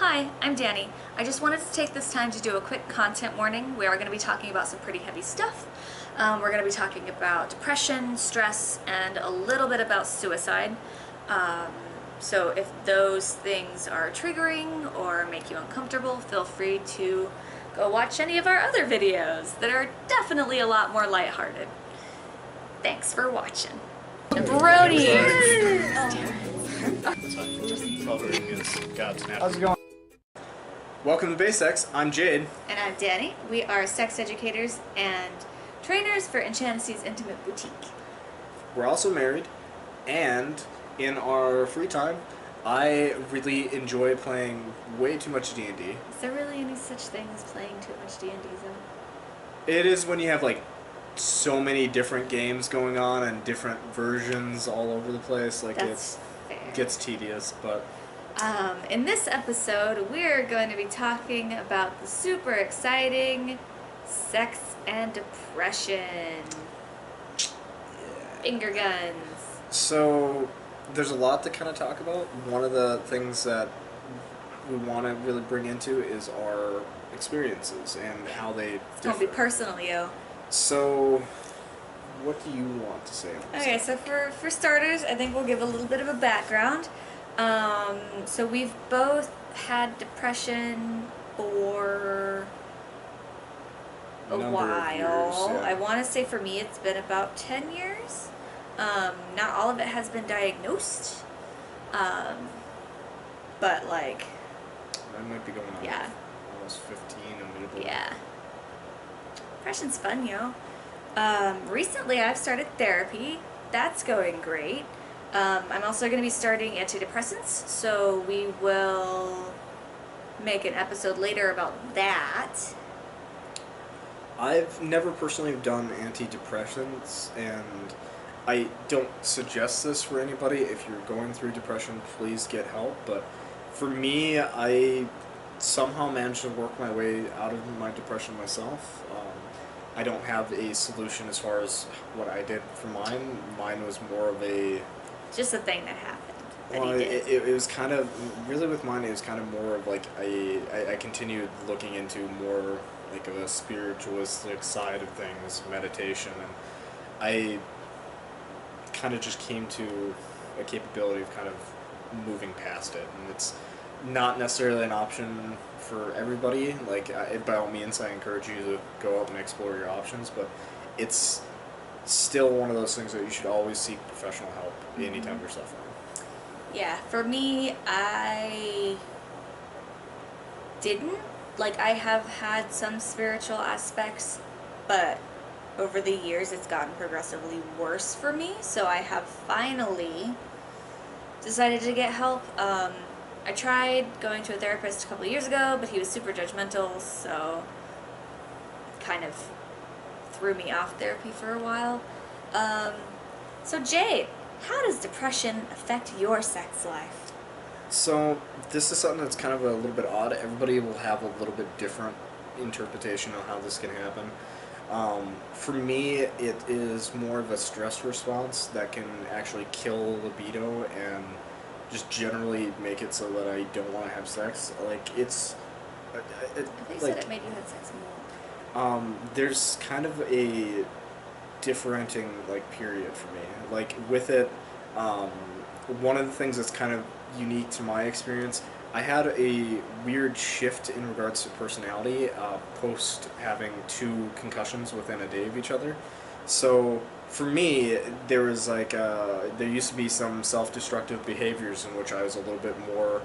Hi, I'm Dani. I just wanted to take this time to do a quick content warning. We are going to be talking about some pretty heavy stuff. We're going to be talking about depression, stress, and a little bit about suicide. So if those things are triggering or make you uncomfortable, feel free to go watch any of our other videos that are definitely a lot more lighthearted. Thanks for watching. Brody! How's it going? Welcome to BaSex. I'm Jade. And I'm Dani. We are sex educators and trainers for Enchantisy's Intimate Boutique. We're also married, and in our free time, I really enjoy playing way too much D&D. Is there really any such thing as playing too much D&D, though? It is when you have like so many different games going on and different versions all over the place. Like That's it fair. gets tedious, but In this episode, we're going to be talking about the super exciting sex and depression. Finger guns. so there's a lot to kind of talk about. One of the things that we want to really bring into is our experiences and how they It's going to be differ. personal, yo. So, what do you want to say on this? Okay, so for starters, I think we'll give a little bit of a background. So we've both had depression for a Number of while. years, yeah. I want to say for me it's been about 10 years. Not all of it has been diagnosed. But like, I might be going on yeah. almost 15 a little bit. Yeah. Depression's fun, yo. Recently I've started therapy. That's going great. I'm also going to be starting antidepressants, so we will make an episode later about that. I've never personally done antidepressants, and I don't suggest this for anybody. If you're going through depression, please get help. But for me, I somehow managed to work my way out of my depression myself. I don't have a solution as far as what I did for mine. Mine was more of a... Just a thing that happened. That Well, he did. it was kind of... Really with mine, it was kind of more of like I continued looking into more like of a spiritualistic side of things, meditation, and I kind of just came to a capability of kind of moving past it, and it's not necessarily an option for everybody. Like, by all means, I encourage you to go out and explore your options, but it's still one of those things that you should always seek professional help anytime you're suffering. Yeah, for me, I didn't. Like, I have had some spiritual aspects, but over the years it's gotten progressively worse for me, so I have finally decided to get help. I tried going to a therapist a couple of years ago, but he was super judgmental, so it kind of threw me off therapy for a while. So Jade, how does depression affect your sex life? So this is something that's kind of a little bit odd. Everybody will have a little bit different interpretation on how this can happen. For me, it is more of a stress response that can actually kill libido and just generally make it so that I don't want to have sex. Like, it's... They like, said it made you have sex more. there's kind of a differenting, like, period for me. Like, with it, one of the things that's kind of unique to my experience, I had a weird shift in regards to personality post having 2 concussions within a day of each other. So for me, there was like there used to be some self-destructive behaviors in which I was a little bit more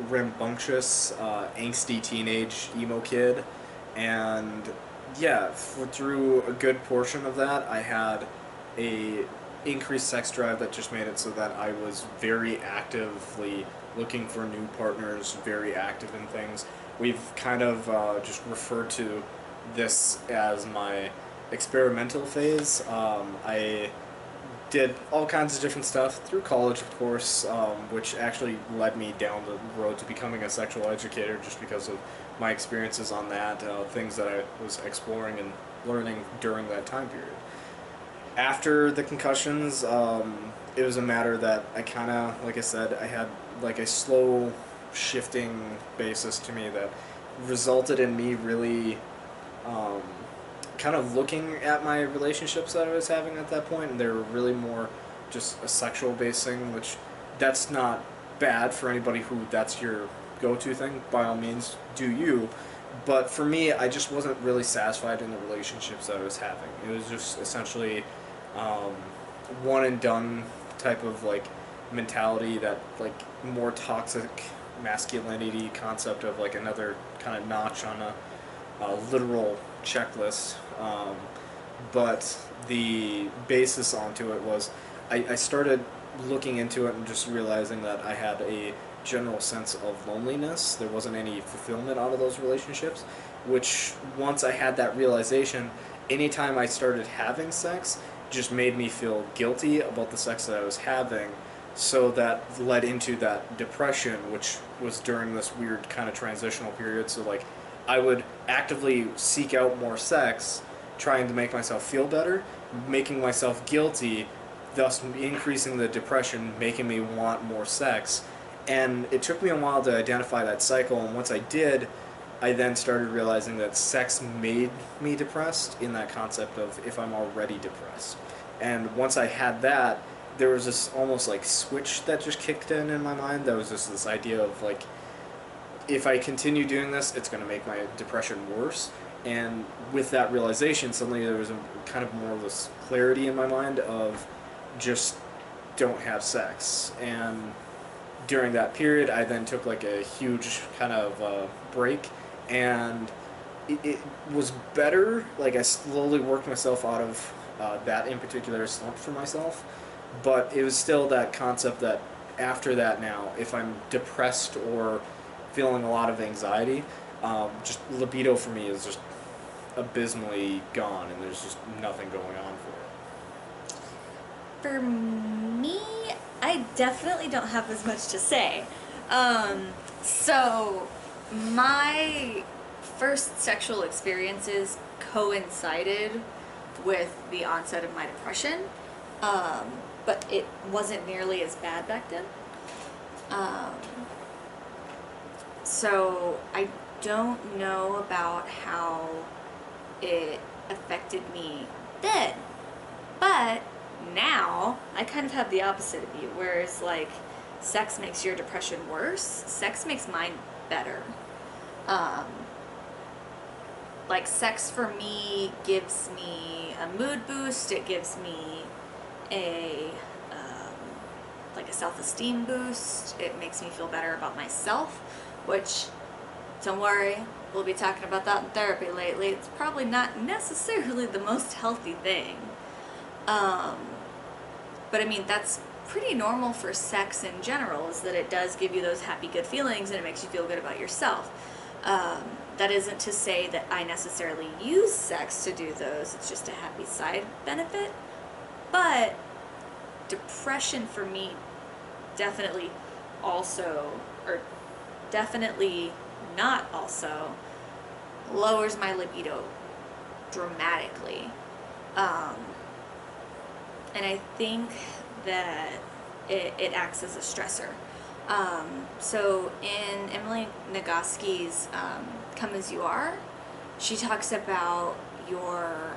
rambunctious, angsty teenage emo kid, and yeah, through a good portion of that, I had a increased sex drive that just made it so that I was very actively looking for new partners, very active in things. We've kind of just referred to this as my experimental phase. I did all kinds of different stuff through college, of course, which actually led me down the road to becoming a sexual educator just because of my experiences on that, things that I was exploring and learning during that time period. After the concussions, it was a matter that I kind of, like I said, I had like a slow shifting basis to me that resulted in me really um, kind of looking at my relationships that I was having at that point, and they were really more just a sexual based thing, which that's not bad for anybody who that's your go-to thing. By all means, do you. But for me, I just wasn't really satisfied in the relationships that I was having. It was just essentially um, one and done type of like mentality, that like more toxic masculinity concept of like another kind of notch on a literal checklist. But the basis onto it was I started looking into it and just realizing that I had a general sense of loneliness. There wasn't any fulfillment out of those relationships, which once I had that realization, anytime I started having sex just made me feel guilty about the sex that I was having. So that led into that depression, which was during this weird kind of transitional period. So like I would actively seek out more sex, trying to make myself feel better, making myself guilty, thus increasing the depression, making me want more sex. And it took me a while to identify that cycle, and once I did, I then started realizing that sex made me depressed, in that concept of if I'm already depressed. And once I had that, there was this almost like switch that just kicked in my mind. That was just this idea of like, if I continue doing this, it's going to make my depression worse. And with that realization, suddenly there was a kind of more of this clarity in my mind of just don't have sex. And during that period, I then took like a huge kind of break, and it was better. Like I slowly worked myself out of that in particular slump for myself, but it was still that concept that after that now, if I'm depressed or feeling a lot of anxiety, just libido for me is just abysmally gone, and there's just nothing going on for it. For me, I definitely don't have as much to say. So, my first sexual experiences coincided with the onset of my depression, but it wasn't nearly as bad back then. Um, so, I don't know about how it affected me then, but now I kind of have the opposite of you, whereas like sex makes your depression worse, sex makes mine better. Like sex for me gives me a mood boost, it gives me a like a self-esteem boost, it makes me feel better about myself, which, don't worry, we'll be talking about that in therapy lately. It's probably not necessarily the most healthy thing. But I mean, that's pretty normal for sex in general, is that it does give you those happy, good feelings and it makes you feel good about yourself. That isn't to say that I necessarily use sex to do those, it's just a happy side benefit. But depression for me definitely also, or definitely not also, lowers my libido dramatically. And I think that it acts as a stressor. So in Emily Nagoski's Come As You Are, she talks about your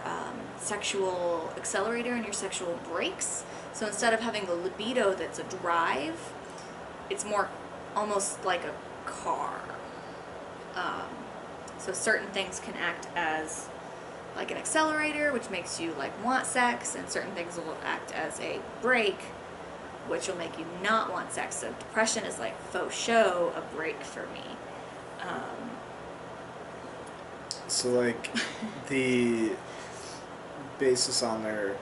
sexual accelerator and your sexual brakes. So instead of having a libido that's a drive, it's more almost like a car. So certain things can act as like an accelerator, which makes you like want sex, and certain things will act as a brake, which will make you not want sex. So depression is like faux show a brake for me. So like the basis on there,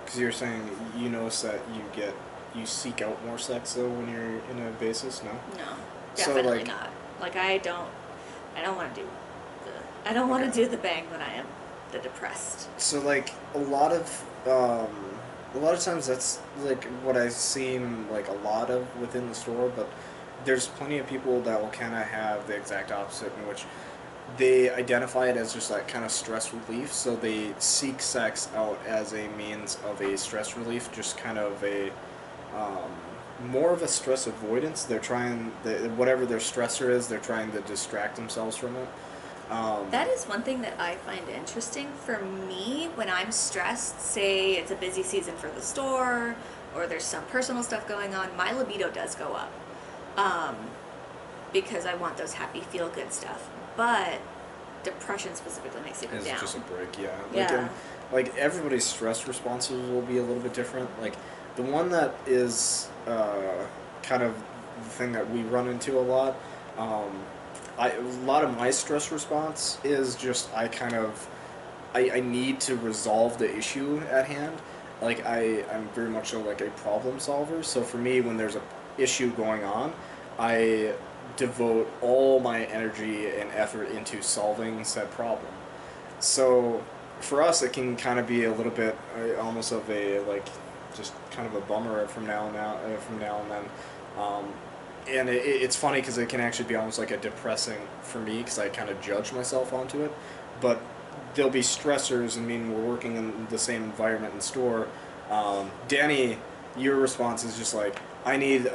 because you're saying you notice that you seek out more sex though when you're in a basis, no? No, So, definitely like, not. Like I don't want to do I don't want to do the bang when I am the depressed. So like a lot of times that's like what I've seen like a lot of within the store, but there's plenty of people that will kind of have the exact opposite, in which they identify it as just like kind of stress relief. So they seek sex out as a means of a stress relief, just kind of a more of a stress avoidance. They're trying, whatever their stressor is, they're trying to distract themselves from it. That is one thing that I find interesting. For me, when I'm stressed, say it's a busy season for the store or there's some personal stuff going on, my libido does go up, um, because I want those happy, feel good stuff. But depression specifically makes it go It's down. just a break, yeah. Yeah. Like everybody's stress responses will be a little bit different. Like the one that is kind of the thing that we run into a lot. Um, a lot of my stress response is just I need to resolve the issue at hand. Like I'm very much so like a problem solver. So for me, when there's a issue going on, I devote all my energy and effort into solving said problem. So for us, it can kind of be a little bit almost of a like just kind of a bummer from now and then. And it's funny because it can actually be almost like a depressing for me because I kind of judge myself onto it. But there'll be stressors. I mean, we're working in the same environment in store. Danny, your response is just like, I need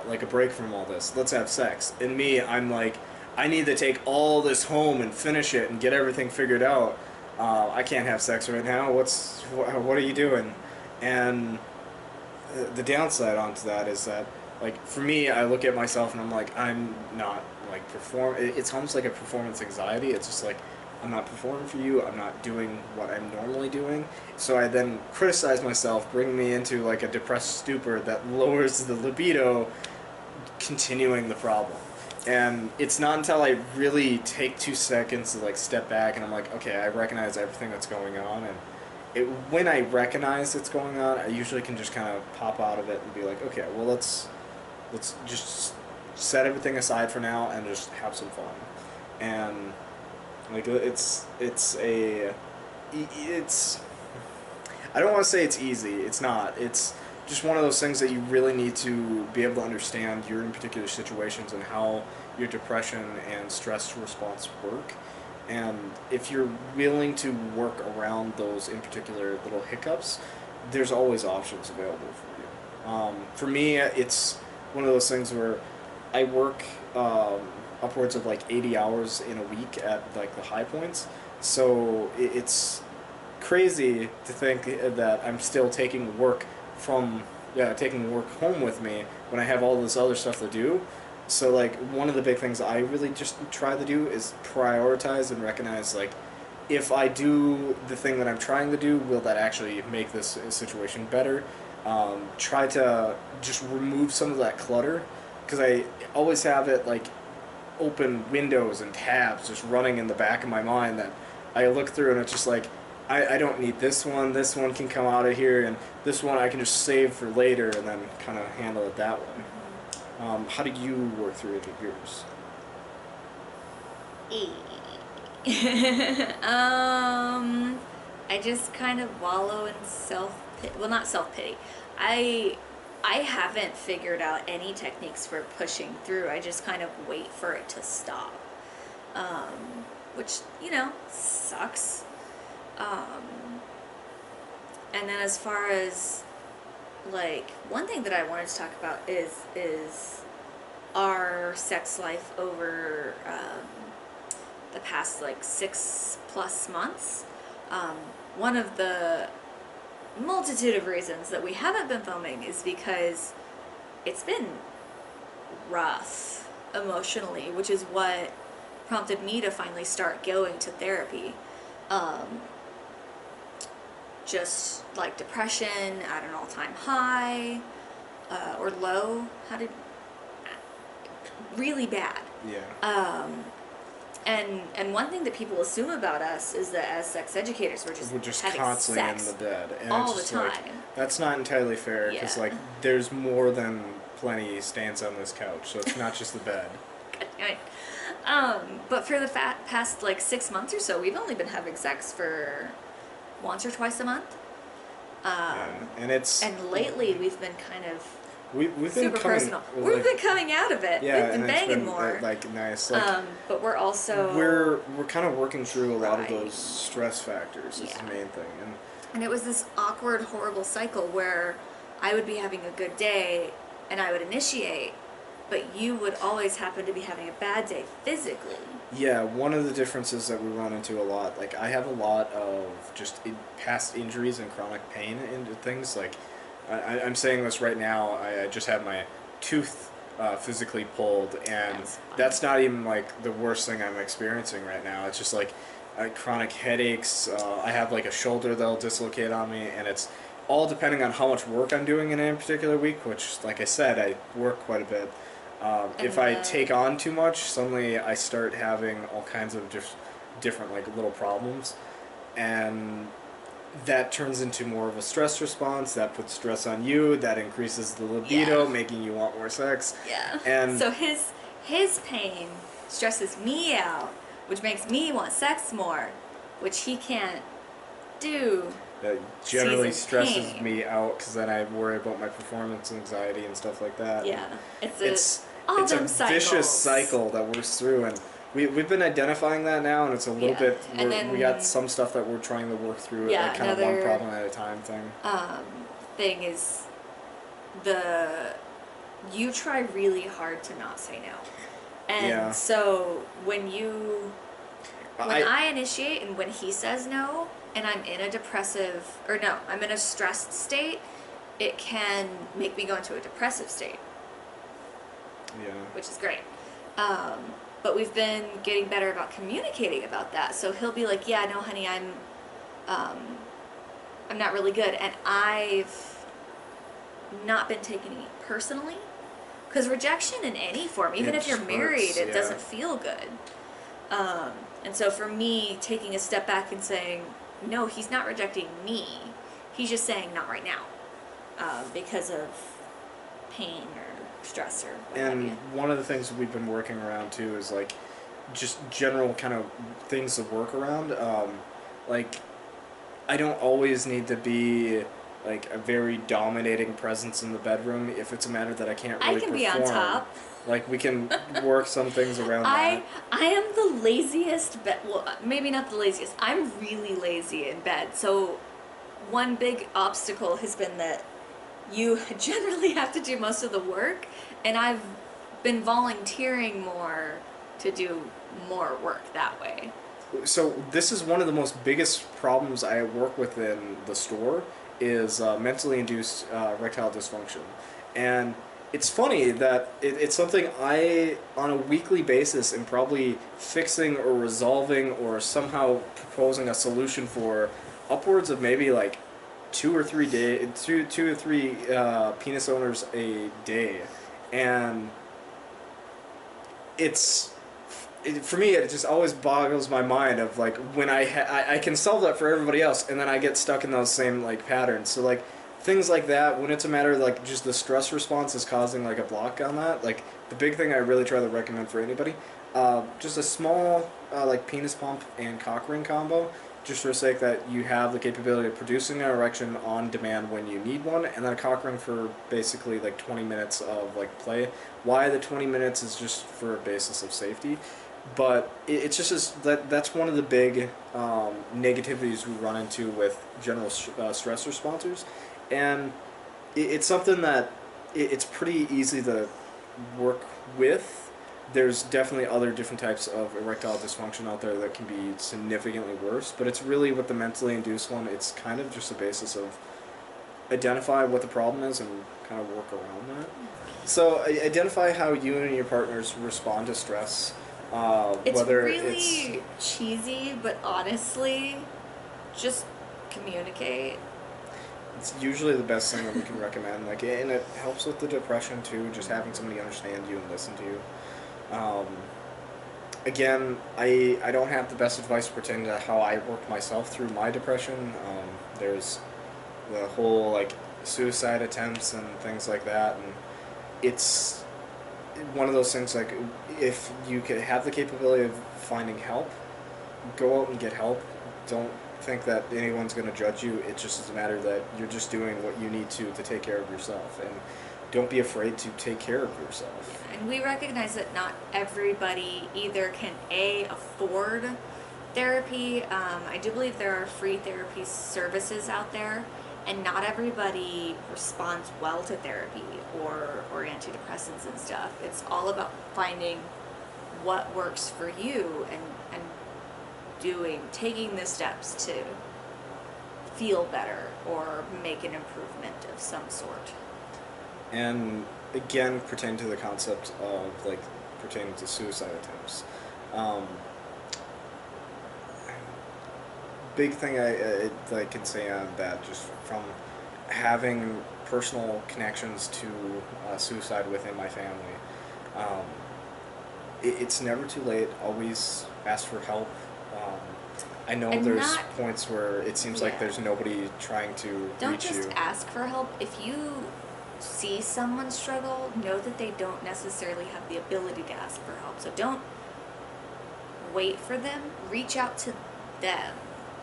like a break from all this. Let's have sex. And me, I'm like, I need to take all this home and finish it and get everything figured out. I can't have sex right now. What are you doing? And the downside onto that is that, like, for me, I look at myself and I'm like, I'm not like It's almost like a performance anxiety. It's just like, I'm not performing for you. I'm not doing what I'm normally doing. So I then criticize myself, bringing me into like a depressed stupor that lowers the libido, continuing the problem. And it's not until I really take 2 seconds to like step back and I'm like, okay, I recognize everything that's going on, and when I recognize it's going on, I usually can just kind of pop out of it and be like, okay, well let's just set everything aside for now and just have some fun. And like it's I don't want to say it's easy. It's not. It's just one of those things that you really need to be able to understand your in particular situations and how your depression and stress response work. And if you're willing to work around those in particular little hiccups, there's always options available for you. For me, it's one of those things where I work upwards of like 80 hours in a week at like the high points. So it's crazy to think that I'm still taking work home with me when I have all this other stuff to do. So like one of the big things I really just try to do is prioritize and recognize, like, if I do the thing that I'm trying to do, will that actually make this situation better? Try to just remove some of that clutter, because I always have it like open windows and tabs just running in the back of my mind that I look through, and it's just like, I don't need this one can come out of here, and this one I can just save for later and then kind of handle it that way. How do you work through it with yours? I just kind of wallow in self pity. Well, not self pity. I haven't figured out any techniques for pushing through. I just kind of wait for it to stop, which sucks. And then as far as like one thing that I wanted to talk about is our sex life over the past like 6+ months. One of the multitude of reasons that we haven't been filming is because it's been rough emotionally, which is what prompted me to finally start going to therapy. Just like depression at an all-time high, or low. Really bad. Yeah. And one thing that people assume about us is that as sex educators, we're just having constantly sex in the bed, and all it's the just time. like, that's not entirely fair, because Yeah. like there's more than plenty stands on this couch, so it's not just the bed. But for the past like 6 months or so, we've only been having sex for once or twice a month. And lately we've been kind of we've been super coming, personal. like, We've been coming out of it. yeah, We've been and it's banging been more. like nice. Like, But we're also we're kind of working through a lot of trying. those stress factors. Is Yeah. the main thing, And it was this awkward, horrible cycle where I would be having a good day, and I would initiate, but you would always happen to be having a bad day physically. Yeah, one of the differences that we run into a lot, like I have a lot of just past injuries and chronic pain into things. Like I'm saying this right now. I just had my tooth physically pulled, and that's not even like the worst thing I'm experiencing right now. It's just like chronic headaches. I have like a shoulder that'll dislocate on me, and it's all depending on how much work I'm doing in a particular week. Which, like I said, I work quite a bit. If I take on too much, suddenly I start having all kinds of different like little problems, and that turns into more of a stress response. That puts stress on you. That increases the libido, making you want more sex. Yeah. And so his pain stresses me out, which makes me want sex more, which he can't do. that generally stresses pain. me out because then I worry about my performance anxiety and stuff like that. Yeah, It's them a vicious cycle that works through, and we've been identifying that now, and it's a little bit. And then we got some stuff that we're trying to work through. Yeah, like kind of one problem at a time thing. Thing is you try really hard to not say no, and so when I initiate and when he says no, and I'm in I'm in a stressed state, it can make me go into a depressive state. Yeah. Which is great. But we've been getting better about communicating about that. So he'll be like, "Yeah, no, honey, I'm not really good," and I've not been taking it personally, because rejection in any form, even if you're married, it doesn't feel good. And so for me, taking a step back and saying, "No, he's not rejecting me. He's just saying not right now, because of pain or stress or what have you." One of the things we've been working around too is like just general kind of things to work around. Like I don't always need to be like a very dominating presence in the bedroom if it's a matter that I can't really perform. I can be on top. Like we can work some things around that. I am the laziest well, maybe not the laziest. I'm really lazy in bed. So one big obstacle has been that you generally have to do most of the work, and I've been volunteering more to do more work that way. So this is one of the most biggest problems I work with in the store is mentally induced erectile dysfunction. And it's funny that it's something I, on a weekly basis, am probably fixing or resolving or somehow proposing a solution for upwards of maybe like two or three penis owners a day. And for me, it just always boggles my mind of like when I can solve that for everybody else, and then I get stuck in those same like patterns. So like things like that, when it's a matter of like just the stress response is causing like a block on that. Like the big thing I really try to recommend for anybody, just a small like penis pump and cock ring combo, just for the sake that you have the capability of producing an erection on demand when you need one, and then a cock ring for basically like 20 minutes of like play. Why the 20 minutes is just for a basis of safety. But it's just that's one of the big negativities we run into with general stress responders, and it's something that it's pretty easy to work with. There's definitely other different types of erectile dysfunction out there that can be significantly worse, but it's really with the mentally induced one, it's kind of just a basis of identify what the problem is and kind of work around that. So identify how you and your partners respond to stress. It's cheesy, but honestly, just communicate. It's usually the best thing that we can recommend. Like, and it helps with the depression too. Just having somebody understand you and listen to you. Again, I don't have the best advice pertaining to how I worked myself through my depression. There's the whole like suicide attempts and things like that, and it's one of those things like if you can have the capability of finding help, go out and get help. Don't think that anyone's going to judge you. It just is a matter that you're just doing what you need to take care of yourself, and don't be afraid to take care of yourself. And we recognize that not everybody either can afford therapy. I do believe there are free therapy services out there, And not everybody responds well to therapy or antidepressants and stuff. It's all about finding what works for you and taking the steps to feel better or make an improvement of some sort. And again, pertaining to the concept of like pertaining to suicide attempts, big thing I can say on that, just from having personal connections to suicide within my family, it's never too late. Always ask for help. I know And there's not- points where it seems like Yeah. there's nobody trying to Don't reach just you. ask for help. If you see someone struggle, know that they don't necessarily have the ability to ask for help. So don't wait for them. Reach out to them.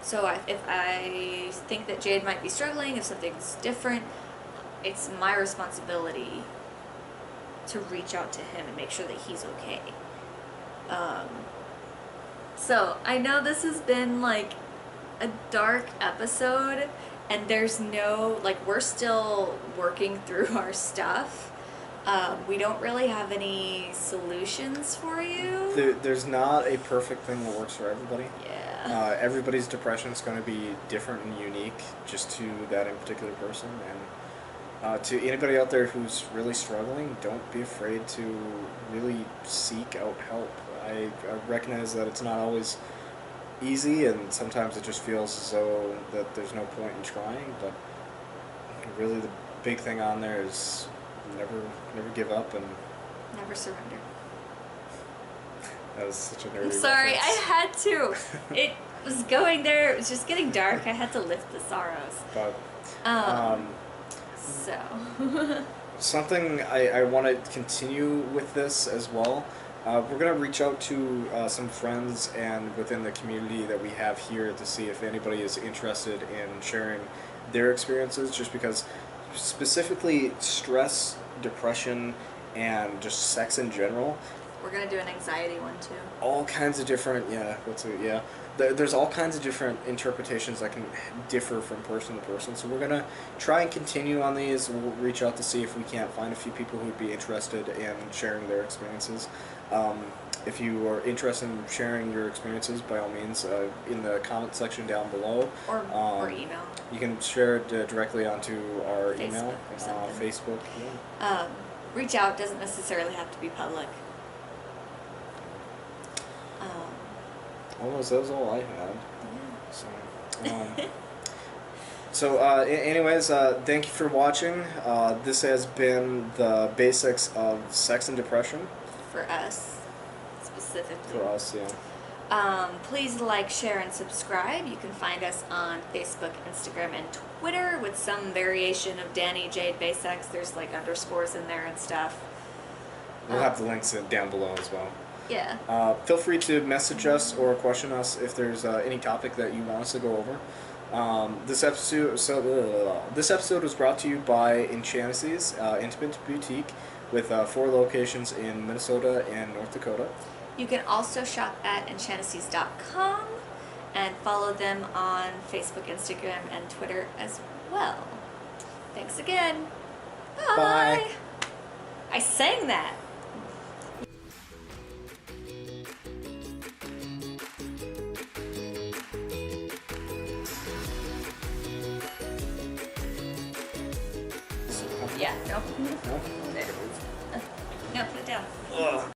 So if I think that Jade might be struggling, if something's different, it's my responsibility to reach out to him and make sure that he's okay. So I know this has been like a dark episode, and there's no, like, we're still working through our stuff. We don't really have any solutions for you. There's not a perfect thing that works for everybody. Yeah. Everybody's depression is going to be different and unique just to that in particular person. And to anybody out there who's really struggling, don't be afraid to really seek out help. I recognize that it's not always easy, and sometimes it just feels as though that there's no point in trying, but really the big thing on there is never give up. And Never surrender. that was such a nerdy I'm sorry, reference. I had to. It was going there. It was just getting dark. I had to lift the sorrows. But So. something I want to continue with this as well. We're going to reach out to some friends and within the community that we have here to see if anybody is interested in sharing their experiences, just because specifically stress, depression, and just sex in general, We're gonna do an anxiety one too. all kinds of different, there's all kinds of different interpretations that can differ from person to person. So we're gonna try and continue on these. We'll reach out to see if we can't find a few people who'd be interested in sharing their experiences. If you are interested in sharing your experiences, by all means, in the comment section down below, Or email. you can share it directly onto our email, Facebook or something. Facebook. Yeah. Reach out, doesn't necessarily have to be public. Almost, that was all I had. Yeah. So, anyways, thank you for watching. This has been the basics of sex and depression For us, specifically. for us. Yeah. Please like, share, and subscribe. You can find us on Facebook, Instagram, and Twitter with some variation of Dani, Jade, BaSex. There's like underscores in there and stuff. We'll have the links down below as well. Yeah. Feel free to message us or question us if there's any topic that you want us to go over. This episode was brought to you by Enchantisy's Intimate Boutique with 4 locations in Minnesota and North Dakota. You can also shop at enchantises.com and follow them on Facebook, Instagram, and Twitter as well. Thanks again. Bye. Bye. I sang that. Yeah, no. No? No, put it down. Ugh.